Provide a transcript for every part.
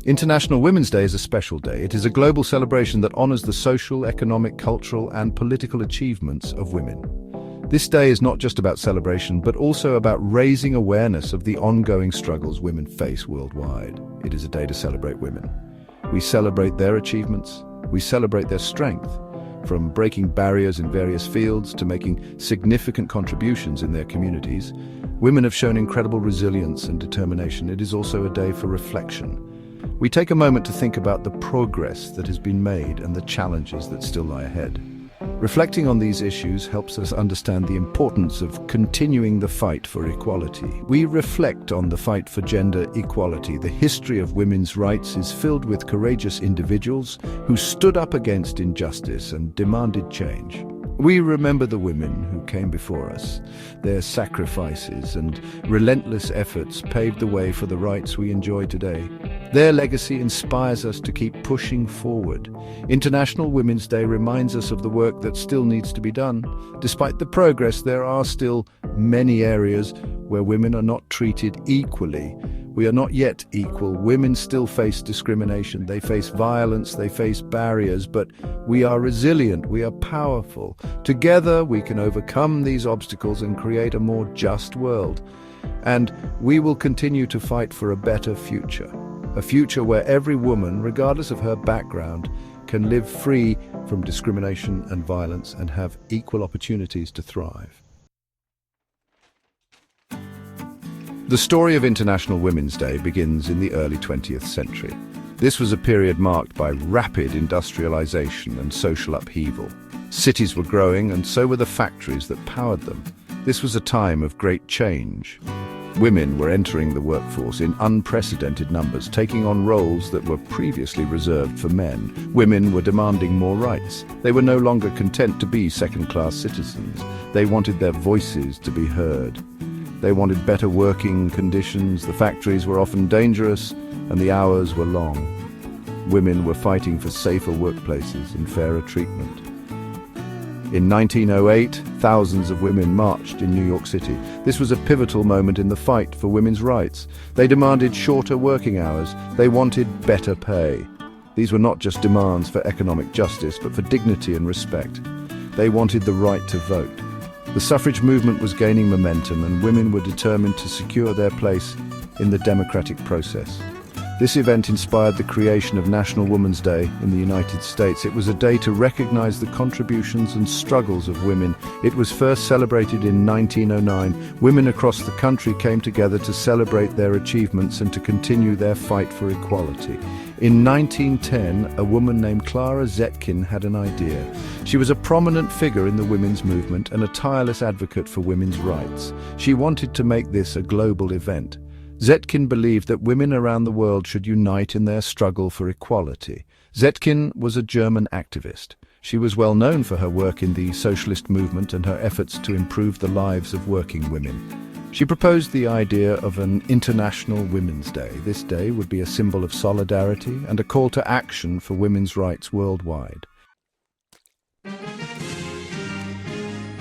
International Women's Day is a special day. It is a global celebration that honors the social, economic, cultural, and political achievements of women. This day is not just about celebration, but also about raising awareness of the ongoing struggles women face worldwide. It is a day to celebrate women. We celebrate their achievements. We celebrate their strength. From breaking barriers in various fields to making significant contributions in their communities, women have shown incredible resilience and determination. It is also a day for reflection. We take a moment to think about the progress that has been made and the challenges that still lie ahead. Reflecting on these issues helps us understand the importance of continuing the fight for equality. We reflect on the fight for gender equality. The history of women's rights is filled with courageous individuals who stood up against injustice and demanded change. We remember the women who came before us. Their sacrifices and relentless efforts paved the way for the rights we enjoy today. Their legacy inspires us to keep pushing forward. International Women's Day reminds us of the work that still needs to be done. Despite the progress, there are still many areas where women are not treated equally. We are not yet equal. Women still face discrimination. They face violence. They face barriers, but we are resilient. We are powerful. Together, we can overcome these obstacles and create a more just world. And we will continue to fight for a better future. A future where every woman, regardless of her background, can live free from discrimination and violence and have equal opportunities to thrive. The story of International Women's Day begins in the early 20th century. This was a period marked by rapid industrialization and social upheaval. Cities were growing, and so were the factories that powered them. This was a time of great change. Women were entering the workforce in unprecedented numbers, taking on roles that were previously reserved for men. Women were demanding more rights. They were no longer content to be second-class citizens. They wanted their voices to be heard. They wanted better working conditions. The factories were often dangerous, and the hours were long. Women were fighting for safer workplaces and fairer treatment. In 1908, thousands of women marched in New York City. This was a pivotal moment in the fight for women's rights. They demanded shorter working hours. They wanted better pay. These were not just demands for economic justice, but for dignity and respect. They wanted the right to vote. The suffrage movement was gaining momentum, and women were determined to secure their place in the democratic process. This event inspired the creation of National Women's Day in the United States. It was a day to recognize the contributions and struggles of women. It was first celebrated in 1909. Women across the country came together to celebrate their achievements and to continue their fight for equality. In 1910, a woman named Clara Zetkin had an idea. She was a prominent figure in the women's movement and a tireless advocate for women's rights. She wanted to make this a global event. Zetkin believed that women around the world should unite in their struggle for equality. Zetkin was a German activist. She was well known for her work in the socialist movement and her efforts to improve the lives of working women. She proposed the idea of an International Women's Day. This day would be a symbol of solidarity and a call to action for women's rights worldwide.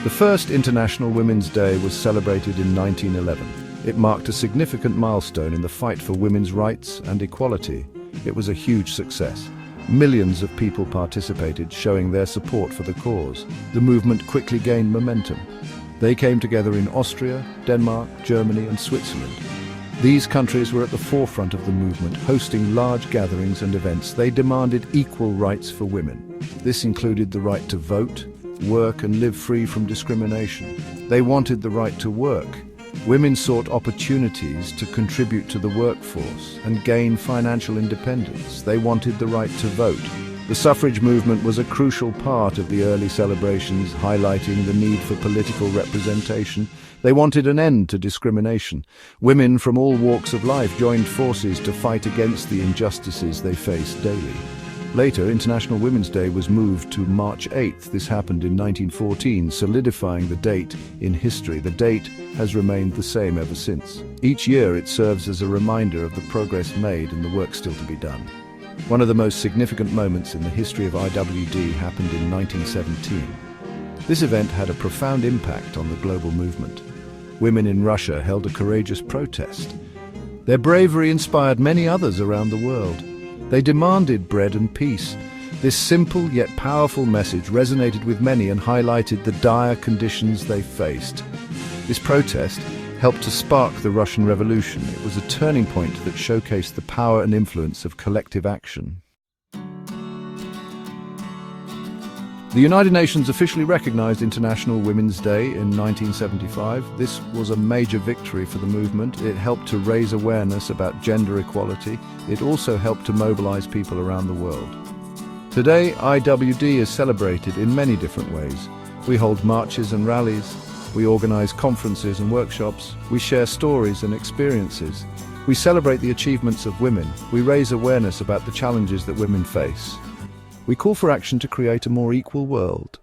The first International Women's Day was celebrated in 1911. It marked a significant milestone in the fight for women's rights and equality. It was a huge success. Millions of people participated, showing their support for the cause. The movement quickly gained momentum. They came together in Austria, Denmark, Germany, and Switzerland. These countries were at the forefront of the movement, hosting large gatherings and events. They demanded equal rights for women. This included the right to vote, work, and live free from discrimination. They wanted the right to work. Women sought opportunities to contribute to the workforce and gain financial independence. They wanted the right to vote. The suffrage movement was a crucial part of the early celebrations, highlighting the need for political representation. They wanted an end to discrimination. Women from all walks of life joined forces to fight against the injustices they faced daily. Later, International Women's Day was moved to March 8th. This happened in 1914, solidifying the date in history. The date has remained the same ever since. Each year it serves as a reminder of the progress made and the work still to be done. One of the most significant moments in the history of IWD happened in 1917. This event had a profound impact on the global movement. Women in Russia held a courageous protest. Their bravery inspired many others around the world. They demanded bread and peace. This simple yet powerful message resonated with many and highlighted the dire conditions they faced. This protest helped to spark the Russian Revolution. It was a turning point that showcased the power and influence of collective action. The United Nations officially recognized International Women's Day in 1975. This was a major victory for the movement. It helped to raise awareness about gender equality. It also helped to mobilize people around the world. Today, IWD is celebrated in many different ways. We hold marches and rallies. We organize conferences and workshops. We share stories and experiences. We celebrate the achievements of women. We raise awareness about the challenges that women face. We call for action to create a more equal world.